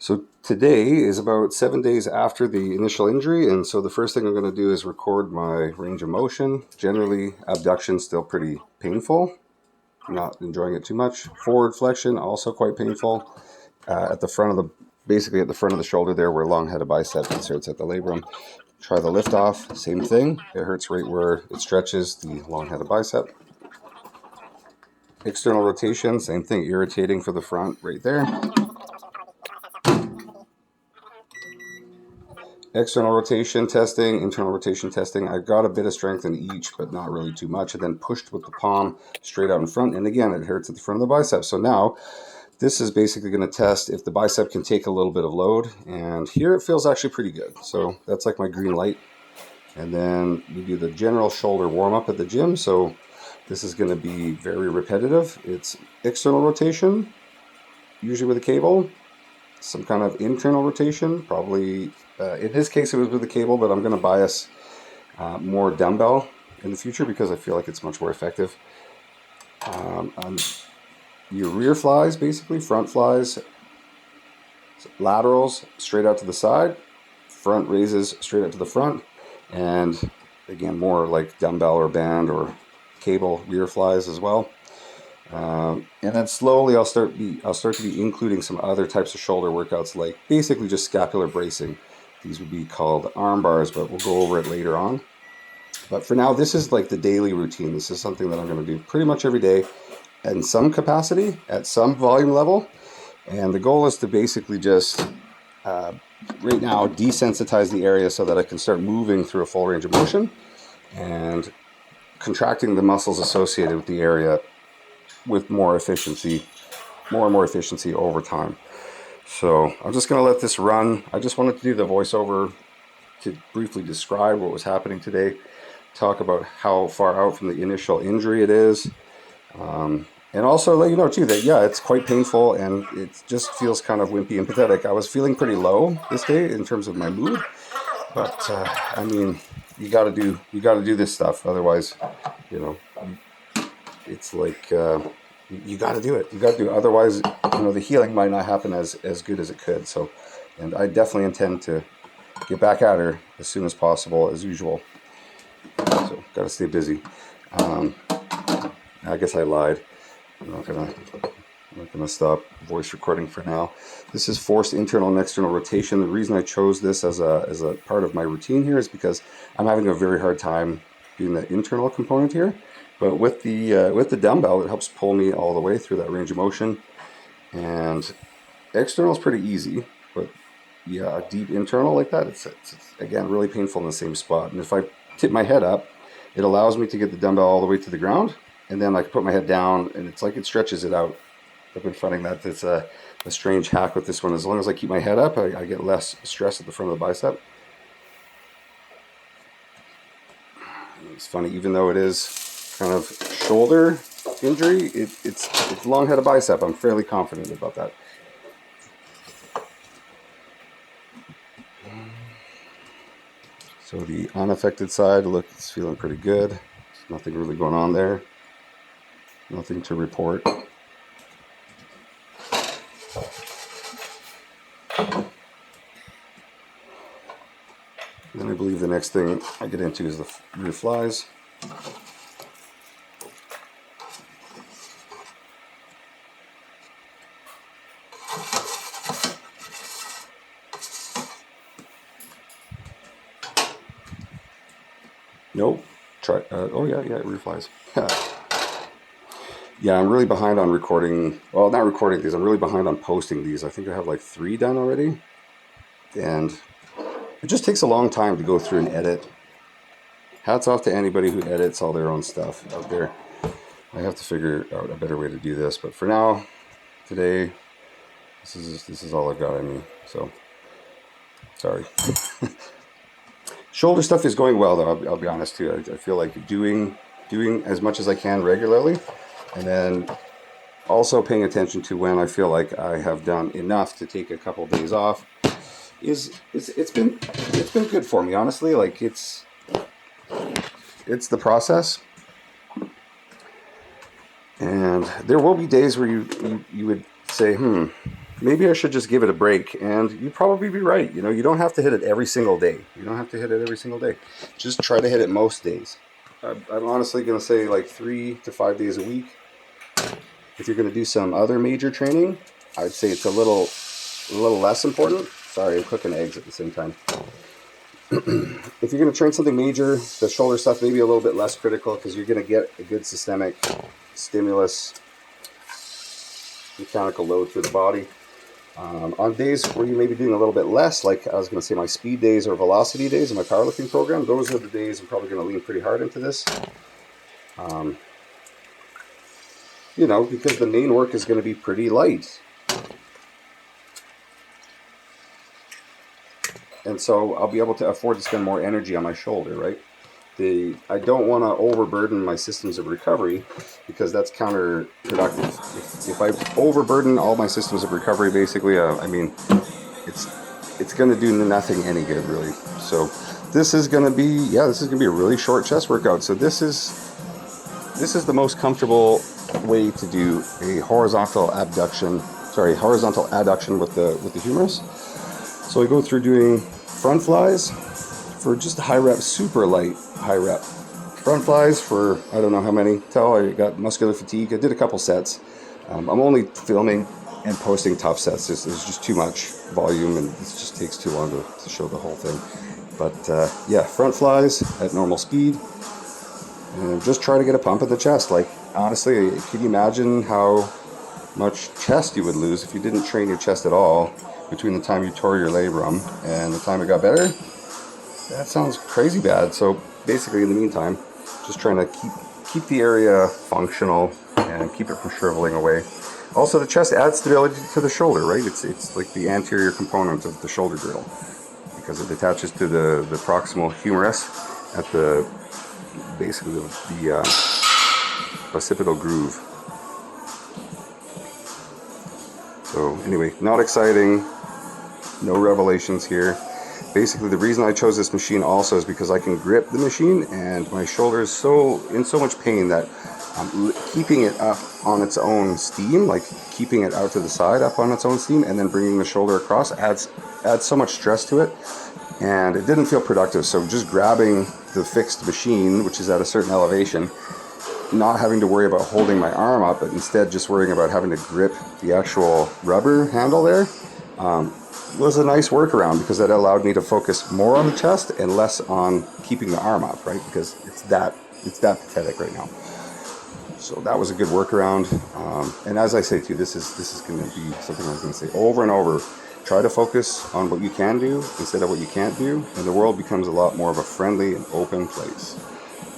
So today is about 7 days after the initial injury, and so the first thing I'm going to do is record my range of motion. Generally, abduction still pretty painful. Not enjoying it too much. Forward flexion also quite painful. At the front of the, basically at the front of the shoulder there, where long headed bicep inserts at the labrum. Try the lift off, same thing. It hurts right where it stretches the long headed bicep. External rotation, same thing, irritating for the front right there. External rotation testing, internal rotation testing. I got a bit of strength in each, but not really too much. And then pushed with the palm straight out in front. And again, it hurts at the front of the bicep. So now this is basically going to test if the bicep can take a little bit of load. And here it feels actually pretty good. So that's like my green light. And then we do the general shoulder warm up at the gym. So this is going to be very repetitive. It's external rotation, usually with a cable. Some kind of internal rotation, probably, in this case it was with a cable, but I'm going to bias more dumbbell in the future because I feel like it's much more effective. On your rear flies, basically, front flies, laterals straight out to the side, front raises straight out to the front, and again, more like dumbbell or band or cable rear flies as well. And then slowly I'll start to be including some other types of shoulder workouts, like basically just scapular bracing. These would be called arm bars, but we'll go over it later on. But for now, this is like the daily routine. This is something that I'm going to do pretty much every day in some capacity, at some volume level. And the goal is to basically just, right now, desensitize the area so that I can start moving through a full range of motion and contracting the muscles associated with the area with more efficiency, more and more efficiency over time. So I'm just going to let this run. I just wanted to do the voiceover to briefly describe what was happening today, talk about how far out from the initial injury it is, and also let you know too that, yeah, it's quite painful and it just feels kind of wimpy and pathetic. I was feeling pretty low this day in terms of my mood, but I mean, you got to do this stuff. Otherwise, you know, it's like you got to do it. You got to do it. Otherwise, you know, the healing might not happen as good as it could. So, and I definitely intend to get back at her as soon as possible, as usual. So, got to stay busy. I guess I lied. I'm not gonna stop voice recording for now. This is forced internal and external rotation. The reason I chose this as a part of my routine here is because I'm having a very hard time doing the internal component here. But with the dumbbell, it helps pull me all the way through that range of motion. And external is pretty easy, but yeah, a deep internal like that, it's again really painful in the same spot. And if I tip my head up, it allows me to get the dumbbell all the way to the ground, and then I can put my head down, and it's like it stretches it out. I've been finding that it's a strange hack with this one. As long as I keep my head up, I get less stress at the front of the bicep. It's funny, even though it is kind of shoulder injury, it's long headed bicep. I'm fairly confident about that. So the unaffected side, look, it's feeling pretty good. There's nothing really going on there. Nothing to report. Then I believe the next thing I get into is the rear flies. Nope. Oh yeah, rear flies. Yeah, I'm really behind on recording. Well, not recording these. I'm really behind on posting these. I think I have like 3 done already, and it just takes a long time to go through and edit. Hats off to anybody who edits all their own stuff out there. I have to figure out a better way to do this, but for now, today, this is all I've got in me. So, sorry. Shoulder stuff is going well, though. I'll be honest too. I feel like doing as much as I can regularly, and then also paying attention to when I feel like I have done enough to take a couple days off. It's been good for me, honestly. Like it's the process, and there will be days where you would say, maybe I should just give it a break. And you'd probably be right. You know, you don't have to hit it every single day. You don't have to hit it every single day. Just try to hit it most days. I'm honestly going to say like 3 to 5 days a week. If you're going to do some other major training, I'd say it's a little less important. Sorry, I'm cooking eggs at the same time. If you're going to train something major, the shoulder stuff may be a little bit less critical because you're going to get a good systemic stimulus, mechanical load through the body. On days where you may be doing a little bit less, like I was going to say my speed days or velocity days in my powerlifting program, those are the days I'm probably going to lean pretty hard into this. You know, because the main work is going to be pretty light. And so I'll be able to afford to spend more energy on my shoulder, right? I don't want to overburden my systems of recovery because that's counterproductive. If I overburden all my systems of recovery, basically, I mean, it's going to do nothing any good, really. So this is going to be, this is going to be a really short chest workout. So this is the most comfortable way to do a horizontal adduction with the humerus. So I go through doing front flies for just high rep, super light high rep. Front flies for I don't know how many. I got muscular fatigue. I did a couple sets. I'm only filming and posting tough sets. There's just too much volume and it just takes too long to show the whole thing. But front flies at normal speed. And just try to get a pump in the chest. Like, honestly, can you imagine how much chest you would lose if you didn't train your chest at all between the time you tore your labrum and the time it got better? That sounds crazy bad. So basically, in the meantime, just trying to keep the area functional and keep it from shriveling away. Also, the chest adds stability to the shoulder, right? It's like the anterior component of the shoulder girdle because it attaches to the proximal humerus at the basically the occipital groove. So anyway, not exciting, no revelations here. Basically, the reason I chose this machine also is because I can grip the machine and my shoulder is in so much pain that keeping it up on its own steam, like keeping it out to the side up on its own steam and then bringing the shoulder across adds so much stress to it, and it didn't feel productive. So just grabbing the fixed machine, which is at a certain elevation, not having to worry about holding my arm up, but instead just worrying about having to grip the actual rubber handle there, was a nice workaround because that allowed me to focus more on the chest and less on keeping the arm up, right? Because it's that pathetic right now. So that was a good workaround. And as I say to you, this is going to be something I'm going to say over and over. Try to focus on what you can do instead of what you can't do, and the world becomes a lot more of a friendly and open place.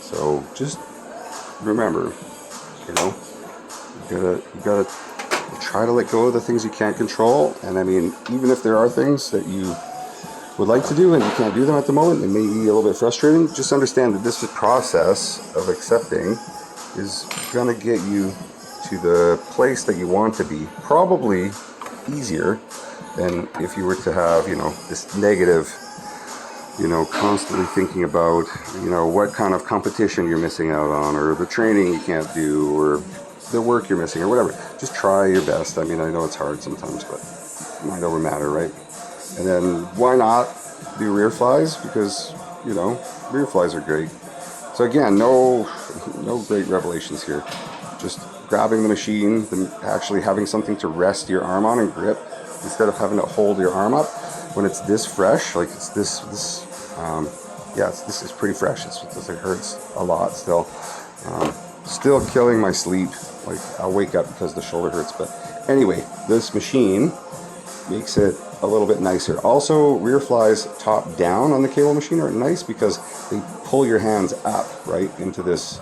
So just remember, you gotta try to let go of the things you can't control. And I mean, even if there are things that you would like to do and you can't do them at the moment, it may be a little bit frustrating. Just understand that this process of accepting is gonna get you to the place that you want to be, probably easier than if you were to have, this negative, constantly thinking about, what kind of competition you're missing out on, or the training you can't do, or the work you're missing, or whatever. Just try your best. I mean, I know it's hard sometimes, but mind over matter, right? And then why not do rear flies? Because, rear flies are great. So again, no great revelations here. Just grabbing the machine, actually having something to rest your arm on and grip, instead of having to hold your arm up when it's this fresh. Like it's this is pretty fresh. It hurts a lot still. Still killing my sleep. Like I'll wake up because the shoulder hurts. But anyway, this machine makes it a little bit nicer. Also, rear flies top down on the cable machine are nice because they pull your hands up, right, into this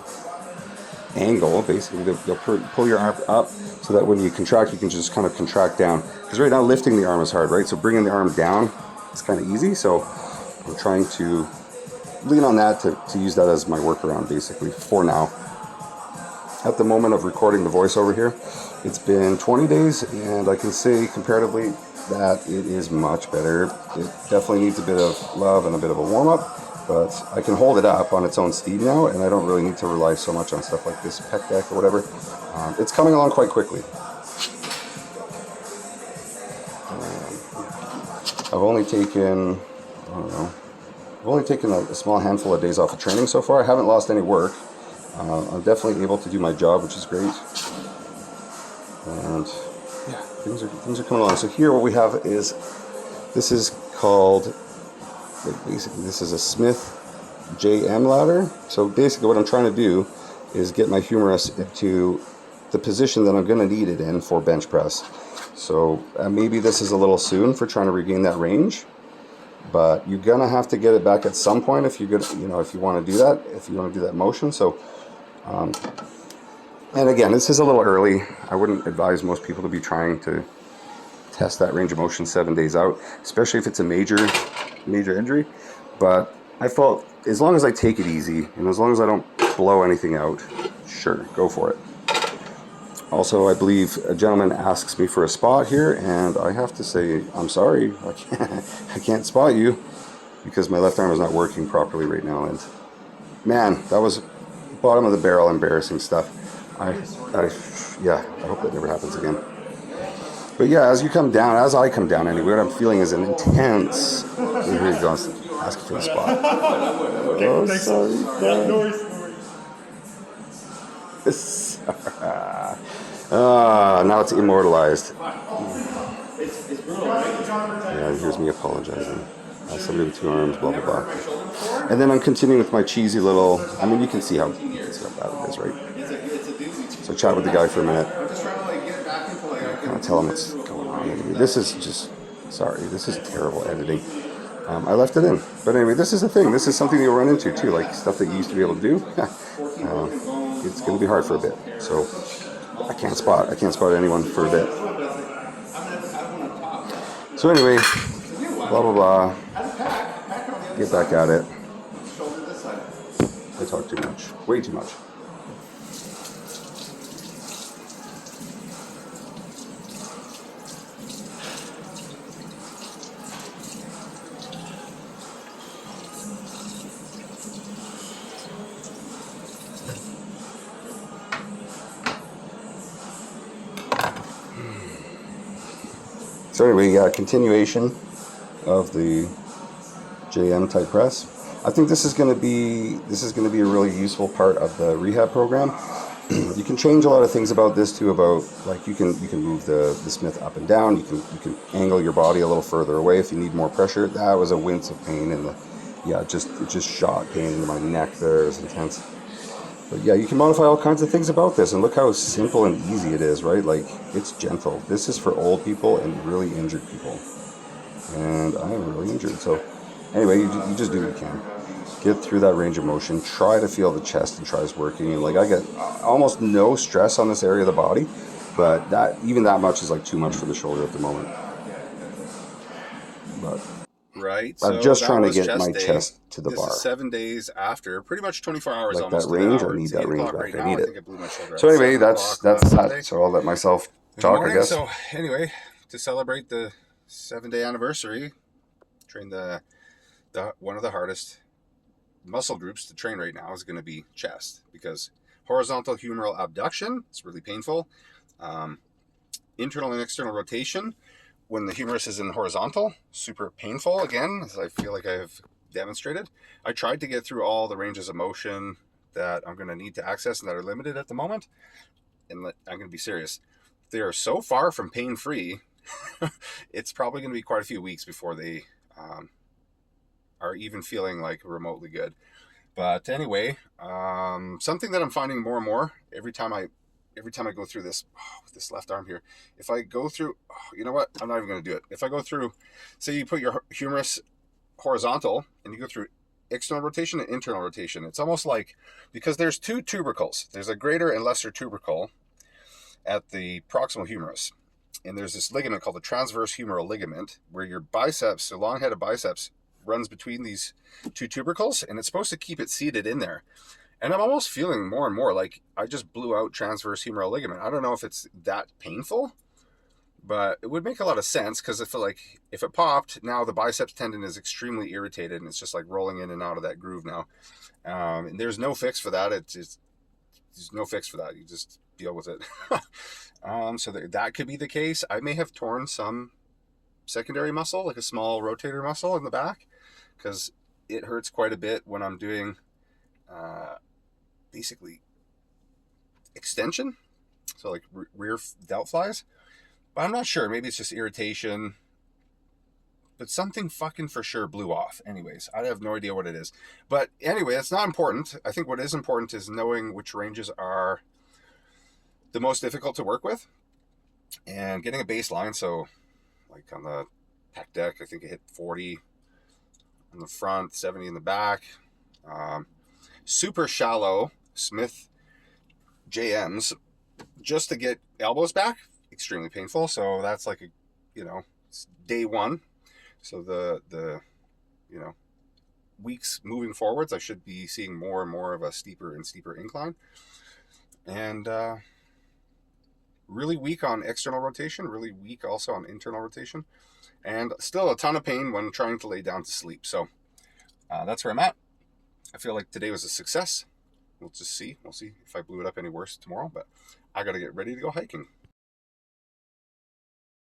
angle. Basically, they'll pull your arm up so that when you contract, you can just kind of contract down. Because right now, lifting the arm is hard, right? So bringing the arm down is kind of easy. So I'm trying to lean on that to use that as my workaround, basically, for now. At the moment of recording the voiceover here, it's been 20 days, and I can say comparatively that it is much better. It definitely needs a bit of love and a bit of a warm-up, but I can hold it up on its own steam now, and I don't really need to rely so much on stuff like this pec deck or whatever. It's coming along quite quickly. I've only taken, I don't know, I've only taken a small handful of days off of training so far. I haven't lost any work. I'm definitely able to do my job, which is great. And yeah, things are coming along. So here what we have is, this is called, basically this is a Smith JM ladder. So basically what I'm trying to do is get my humerus into the position that I'm going to need it in for bench press. So maybe this is a little soon for trying to regain that range, but you're gonna have to get it back at some point if you're good, you know, if you want to do that, if you want to do that motion. So and again, this is a little early. I wouldn't advise most people to be trying to test that range of motion 7 days out, especially if it's a major injury. But I felt as long as I take it easy and as long as I don't blow anything out, sure, go for it. Also, I believe a gentleman asks me for a spot here, and I have to say, I'm sorry, I can't spot you because my left arm is not working properly right now. And man, that was bottom of the barrel embarrassing stuff. Yeah, I hope that never happens again. But yeah, as I come down anyway, what I'm feeling is an intense, here he goes, asking for the spot. Oh, sorry. Now it's immortalized. Yeah, here's me apologizing. Somebody with 2 arms, blah, blah, blah. And then I'm continuing with my cheesy little, I mean, you can see how bad it is, right? So I chat with the guy for a minute. Kind of tell him what's going on. This is just, sorry, this is terrible editing. I left it in. But anyway, this is the thing. This is something you'll run into too, like stuff that you used to be able to do. It's going to be hard for a bit. So I can't spot anyone for a bit. So anyway, blah, blah, blah. Get back at it. I talk too much. Way too much. So anyway, yeah, continuation of the JM type press. I think this is going to be a really useful part of the rehab program. You can change a lot of things about this too. About like you can move the Smith up and down. You can angle your body a little further away if you need more pressure. That was a wince of pain in the, yeah, it just shot pain into my neck there. It was intense. But yeah, you can modify all kinds of things about this, and look how simple and easy it is, right? Like, it's gentle. This is for old people and really injured people. And I am really injured, so anyway, you just do what you can. Get through that range of motion. Try to feel the chest and tries working. And like, I get almost no stress on this area of the body, but even that much is like too much for the shoulder at the moment. But right, I'm just trying to get my chest to the bar. This is 7 days after, pretty much 24 hours like almost. That range, I need that range back. Right, I need it. So anyway, that's that. So I'll let myself talk, I guess. So anyway, to celebrate the 7-day anniversary, train the one of the hardest muscle groups to train right now is going to be chest, because horizontal humeral abduction is really painful. Internal and external rotation, when the humerus is in horizontal, super painful again, as I feel like I've demonstrated. I tried to get through all the ranges of motion that I'm going to need to access and that are limited at the moment. And I'm going to be serious. They are so far from pain-free, it's probably going to be quite a few weeks before they are even feeling like remotely good. But anyway, something that I'm finding more and more every time I go through this, with this left arm here, if I go through, you know what, I'm not even going to do it. If I go through, say you put your humerus horizontal and you go through external rotation and internal rotation, it's almost like, because there's 2 tubercles, there's a greater and lesser tubercle at the proximal humerus. And there's this ligament called the transverse humeral ligament, where your biceps, the long head of biceps, runs between these 2 tubercles, and it's supposed to keep it seated in there. And I'm almost feeling more and more like I just blew out transverse humeral ligament. I don't know if it's that painful, but it would make a lot of sense, because if it popped, now the biceps tendon is extremely irritated, and it's just like rolling in and out of that groove now. And there's no fix for that. There's no fix for that. You just deal with it. So that could be the case. I may have torn some secondary muscle, like a small rotator muscle in the back, because it hurts quite a bit when I'm doing basically extension, so like rear delt flies. But I'm not sure. Maybe it's just irritation. But something fucking for sure blew off. Anyways, I have no idea what it is. But anyway, that's not important. I think what is important is knowing which ranges are the most difficult to work with and getting a baseline. So, like on the pec deck, I think I hit 40 on the front, 70 in the back. Super shallow Smith JMs just to get elbows back. Extremely painful. So that's like it's day one. So the weeks moving forwards, I should be seeing more and more of a steeper and steeper incline. And really weak on external rotation, really weak also on internal rotation, and still a ton of pain when trying to lay down to sleep. So that's where I'm at. I feel like today was a success. We'll just see. We'll see if I blew it up any worse tomorrow, but I got to get ready to go hiking.